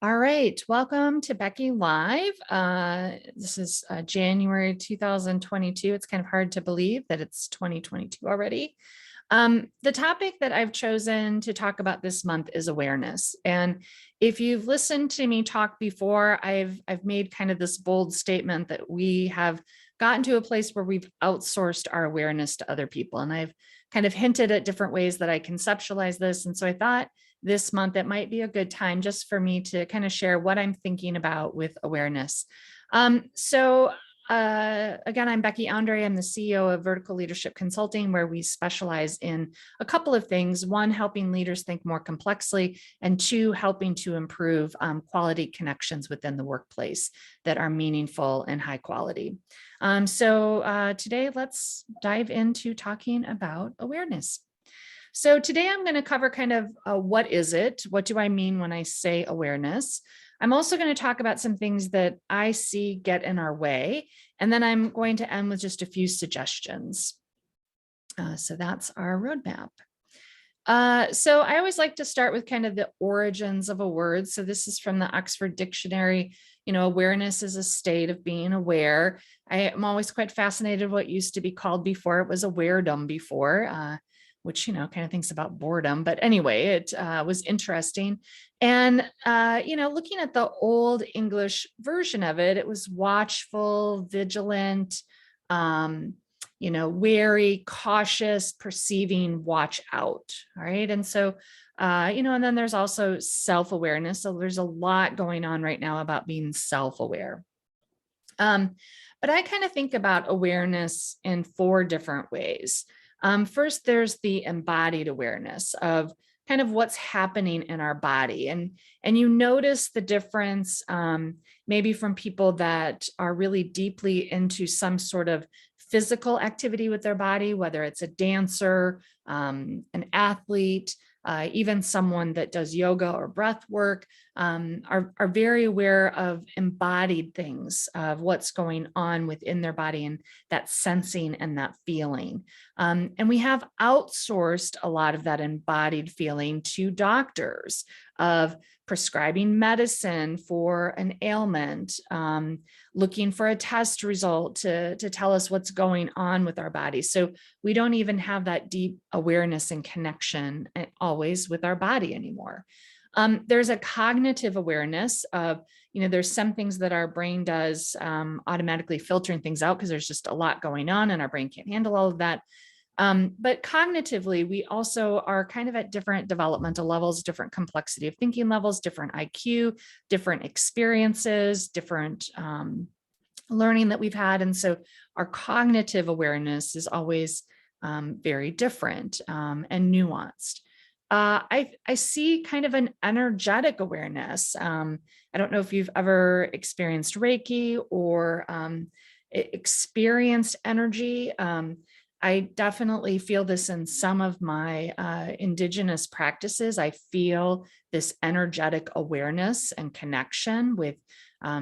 All right, welcome to Becky Live. This is January 2022. It's kind of hard to believe that it's 2022 already. The topic that I've chosen to talk about this month is awareness. And if you've listened to me talk before, I've made kind of this bold statement that we have gotten to a place where we've outsourced our awareness to other people. And I've kind of hinted at different ways that I conceptualize this. And so I thought this month it might be a good time just for me to kind of share what I'm thinking about with awareness. Again, I'm Becky Andre. I'm the CEO of Vertical Leadership Consulting, where we specialize in a couple of things. One, helping leaders think more complexly, and two, helping to improve quality connections within the workplace that are meaningful and high quality. Today, let's dive into talking about awareness. So today I'm going to cover kind of what is it? What do I mean when I say awareness? I'm also going to talk about some things that I see get in our way, and then I'm going to end with just a few suggestions. So that's our roadmap. So I always like to start with kind of the origins of a word. So this is from the Oxford Dictionary. Awareness is a state of being aware. I am always quite fascinated what used to be called before. It was awaredom before. Which, kind of thinks about boredom. But anyway, it was interesting. And, looking at the old English version of it, it was watchful, vigilant, wary, cautious, perceiving, watch out. All right. And so, and then there's also self-awareness. So there's a lot going on right now about being self-aware. But I kind of think about awareness in four different ways. First, there's the embodied awareness of kind of what's happening in our body. And you notice the difference maybe from people that are really deeply into some sort of physical activity with their body, whether it's a dancer, an athlete, even someone that does yoga or breath work, are very aware of embodied things, of what's going on within their body and that sensing and that feeling. And we have outsourced a lot of that embodied feeling to doctors of prescribing medicine for an ailment, looking for a test result to tell us what's going on with our body. So we don't even have that deep awareness and connection always with our body anymore. There's a cognitive awareness of, there's some things that our brain does automatically filtering things out because there's just a lot going on and our brain can't handle all of that. But cognitively, we also are kind of at different developmental levels, different complexity of thinking levels, different IQ, different experiences, different learning that we've had. And so our cognitive awareness is always very different and nuanced. I see kind of an energetic awareness. I don't know if you've ever experienced Reiki or experienced energy. I definitely feel this in some of my indigenous practices. I feel this energetic awareness and connection with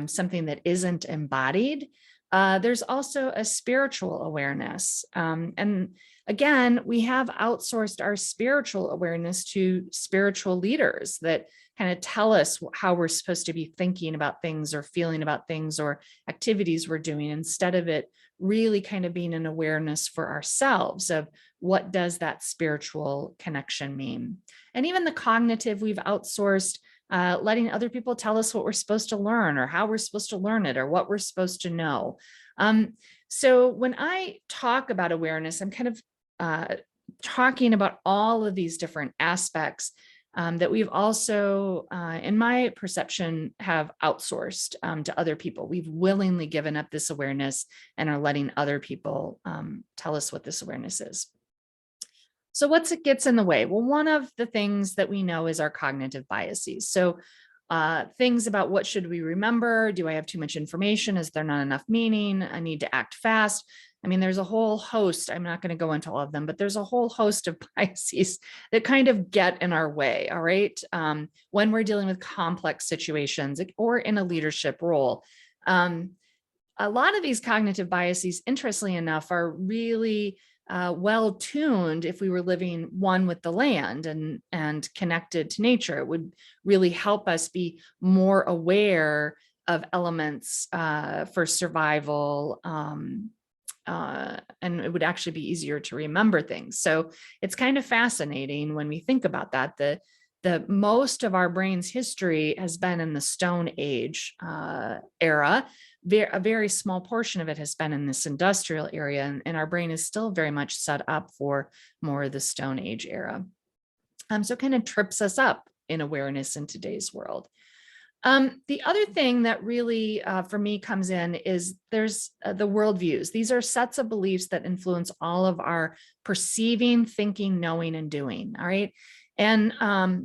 something that isn't embodied. There's also a spiritual awareness. And again, we have outsourced our spiritual awareness to spiritual leaders that kind of tell us how we're supposed to be thinking about things or feeling about things or activities we're doing, instead of it really kind of being an awareness for ourselves of what does that spiritual connection mean. And even the cognitive, we've outsourced letting other people tell us what we're supposed to learn or how we're supposed to learn it or what we're supposed to know. So when I talk about awareness, I'm kind of talking about all of these different aspects that we've also, in my perception, have outsourced to other people. We've willingly given up this awareness and are letting other people tell us what this awareness is. So what's it gets in the way? Well, one of the things that we know is our cognitive biases. So things about what should we remember? Do I have too much information? Is there not enough meaning? I need to act fast. I mean, there's a whole host, I'm not going to go into all of them, but there's a whole host of biases that kind of get in our way, all right? When we're dealing with complex situations or in a leadership role. A lot of these cognitive biases, interestingly enough, are really well tuned if we were living one with the land and connected to nature. It would really help us be more aware of elements for survival. And it would actually be easier to remember things. So it's kind of fascinating when we think about that. The most of our brain's history has been in the Stone Age era. A very small portion of it has been in this industrial area, and our brain is still very much set up for more of the Stone Age era. So it kind of trips us up in awareness in today's world. The other thing that really, for me, comes in is there's the worldviews. These are sets of beliefs that influence all of our perceiving, thinking, knowing, and doing. All right. And I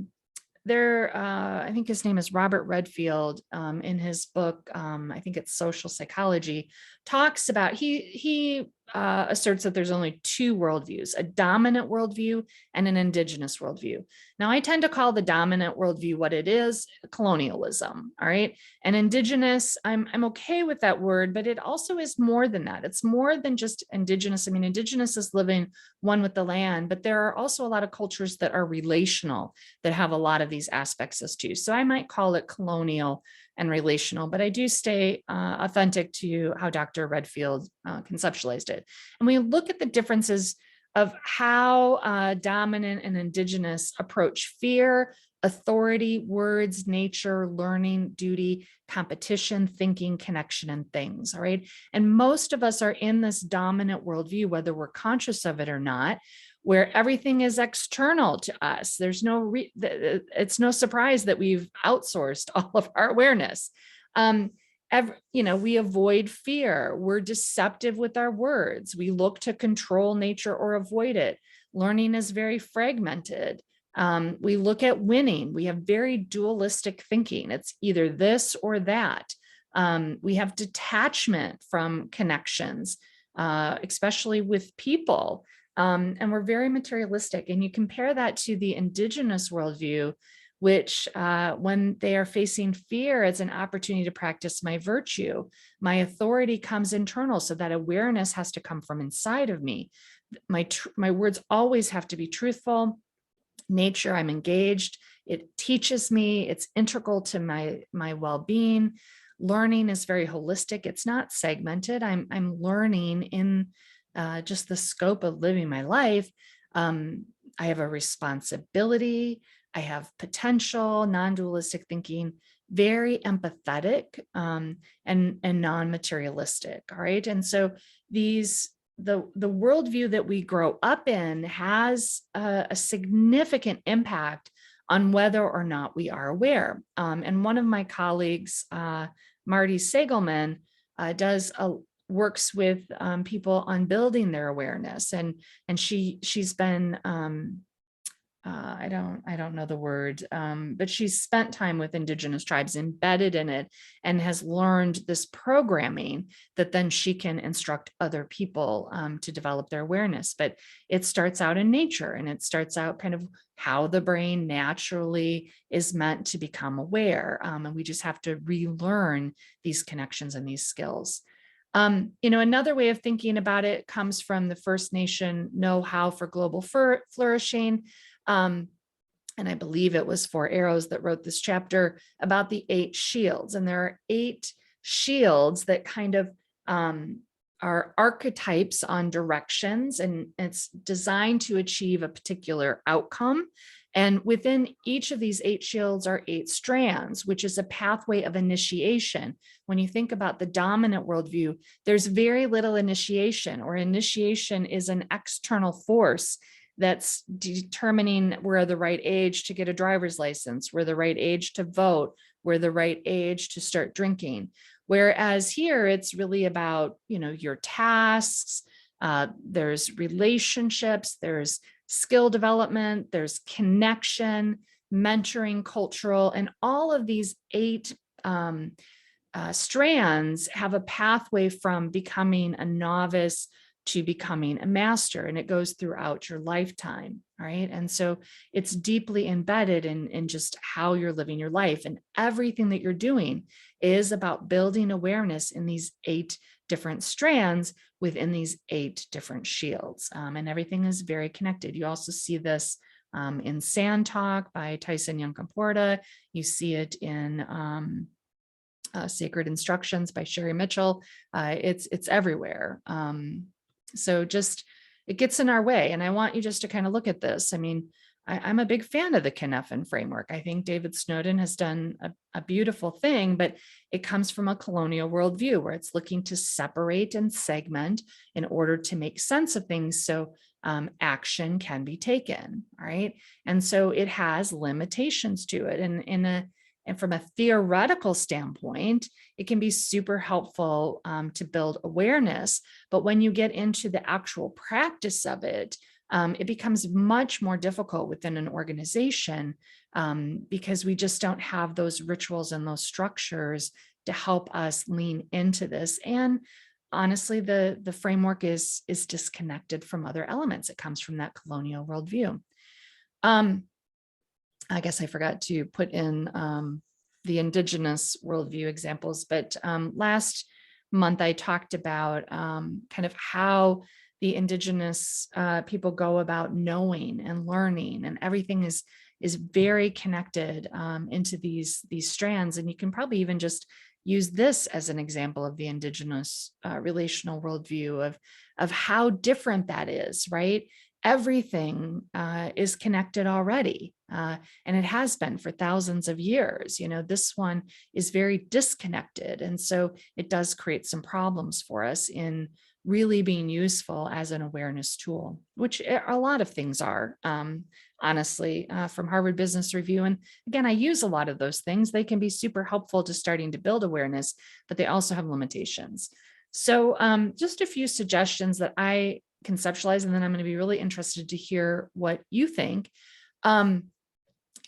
think his name is Robert Redfield, in his book, I think it's Social Psychology, talks about, he asserts that there's only two worldviews, a dominant worldview and an indigenous worldview. Now, I tend to call the dominant worldview what it is, colonialism, all right? And indigenous, I'm okay with that word, but it also is more than that. It's more than just indigenous. I mean, indigenous is living one with the land, but there are also a lot of cultures that are relational, that have a lot of these aspects as too. So I might call it colonial and relational, but I do stay authentic to how Dr. Redfield conceptualized it. And we look at the differences of how dominant and indigenous approach fear, authority, words, nature, learning, duty, competition, thinking, connection, and things. All right. And most of us are in this dominant worldview, whether we're conscious of it or not, where everything is external to us. There's it's no surprise that we've outsourced all of our awareness. We avoid fear. We're deceptive with our words. We look to control nature or avoid it. Learning is very fragmented. We look at winning. We have very dualistic thinking. It's either this or that. We have detachment from connections, especially with people. And we're very materialistic. And you compare that to the indigenous worldview, which when they are facing fear, it's an opportunity to practice my virtue. My authority comes internal, so that awareness has to come from inside of me. My words always have to be truthful. Nature, I'm engaged. It teaches me. It's integral to my well-being. Learning is very holistic. It's not segmented. I'm learning in just the scope of living my life. I have a responsibility. I have potential, non-dualistic thinking, very empathetic, and non-materialistic. All right. And so the worldview that we grow up in has a significant impact on whether or not we are aware. And one of my colleagues, Marty Segelman, works with people on building their awareness, and she's been I don't know the word, but she's spent time with indigenous tribes, embedded in it, and has learned this programming that then she can instruct other people to develop their awareness. But it starts out in nature, and it starts out kind of how the brain naturally is meant to become aware. And we just have to relearn these connections and these skills. Another way of thinking about it comes from the First Nation know-how for global flourishing. And I believe it was Four Arrows that wrote this chapter about the 8 shields. And there are 8 shields that kind of are archetypes on directions, and it's designed to achieve a particular outcome. And within each of these 8 shields are 8 strands, which is a pathway of initiation. When you think about the dominant worldview, there's very little initiation, or initiation is an external force that's determining we're the right age to get a driver's license, we're the right age to vote, we're the right age to start drinking. Whereas here, it's really about, your tasks, there's relationships, there's skill development, there's connection, mentoring, cultural, and all of these 8 strands have a pathway from becoming a novice to becoming a master, and it goes throughout your lifetime. All right. And so it's deeply embedded in just how you're living your life. And everything that you're doing is about building awareness in these 8 different strands within these 8 different shields. And everything is very connected. You also see this in Sand Talk by Tyson Yunkaporta. You see it in Sacred Instructions by Sherry Mitchell. It's everywhere. So just it gets in our way. And I want you just to kind of look at this. I mean, I'm a big fan of the Cynefin framework. I think David Snowden has done a beautiful thing, but it comes from a colonial worldview where it's looking to separate and segment in order to make sense of things so action can be taken. All right. And so it has limitations to it. And from a theoretical standpoint, it can be super helpful to build awareness. But when you get into the actual practice of it, it becomes much more difficult within an organization because we just don't have those rituals and those structures to help us lean into this. And honestly, the framework is disconnected from other elements. It comes from that colonial worldview. I guess I forgot to put in the indigenous worldview examples, but last month I talked about kind of how the indigenous people go about knowing and learning, and everything is very connected into these strands. And you can probably even just use this as an example of the indigenous relational worldview of how different that is, right? Everything is connected already. And it has been for thousands of years. This one is very disconnected. And so it does create some problems for us in really being useful as an awareness tool, which a lot of things are, honestly, from Harvard Business Review. And again, I use a lot of those things. They can be super helpful to starting to build awareness, but they also have limitations. So just a few suggestions that I conceptualize, and then I'm going to be really interested to hear what you think,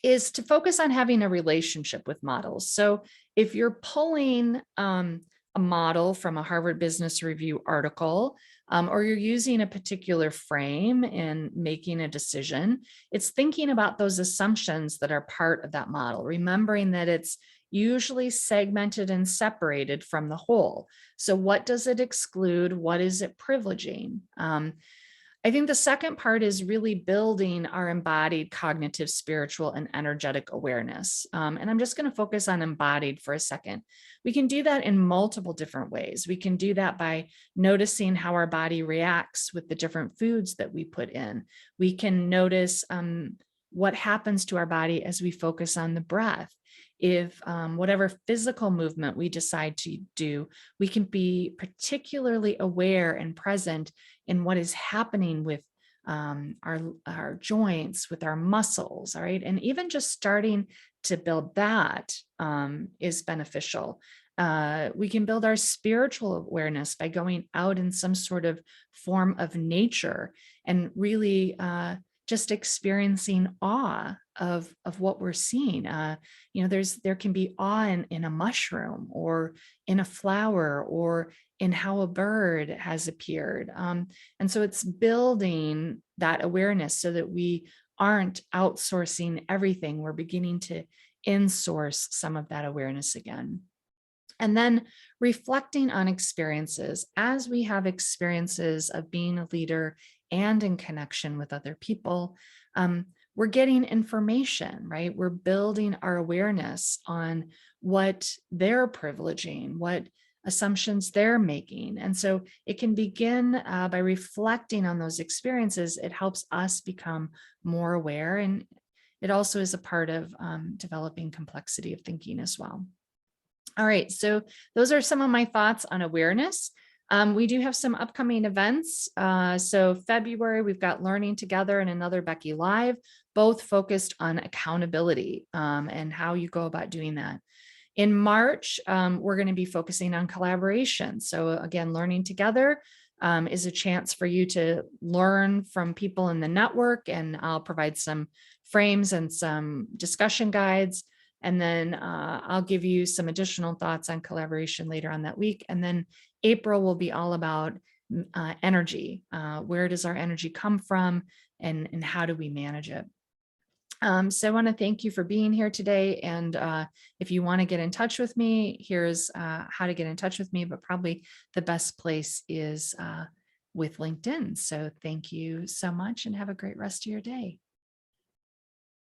is to focus on having a relationship with models. So if you're pulling a model from a Harvard Business Review article, or you're using a particular frame in making a decision, it's thinking about those assumptions that are part of that model, remembering that it's usually segmented and separated from the whole. So what does it exclude? What is it privileging? I think the second part is really building our embodied cognitive, spiritual, and energetic awareness. And I'm just going to focus on embodied for a second. We can do that in multiple different ways. We can do that by noticing how our body reacts with the different foods that we put in. We can notice what happens to our body as we focus on the breath. If whatever physical movement we decide to do, we can be particularly aware and present in what is happening with our joints, with our muscles, all right? And even just starting to build that is beneficial. We can build our spiritual awareness by going out in some sort of form of nature and really just experiencing awe of what we're seeing. There can be awe in a mushroom or in a flower or in how a bird has appeared. And so it's building that awareness so that we aren't outsourcing everything. We're beginning to insource some of that awareness again. And then reflecting on experiences as we have experiences of being a leader and in connection with other people. We're getting information, right? We're building our awareness on what they're privileging, what assumptions they're making. And so it can begin by reflecting on those experiences. It helps us become more aware. And it also is a part of developing complexity of thinking as well. All right, so those are some of my thoughts on awareness. We do have some upcoming events. So February, we've got Learning Together and another Becky Live, both focused on accountability and how you go about doing that. In March, we're going to be focusing on collaboration. So again, Learning Together is a chance for you to learn from people in the network, and I'll provide some frames and some discussion guides. And then I'll give you some additional thoughts on collaboration later on that week. And then April will be all about energy. Where does our energy come from? and how do we manage it? So I want to thank you for being here today. And if you want to get in touch with me, here's how to get in touch with me, but probably the best place is with LinkedIn. So thank you so much and have a great rest of your day.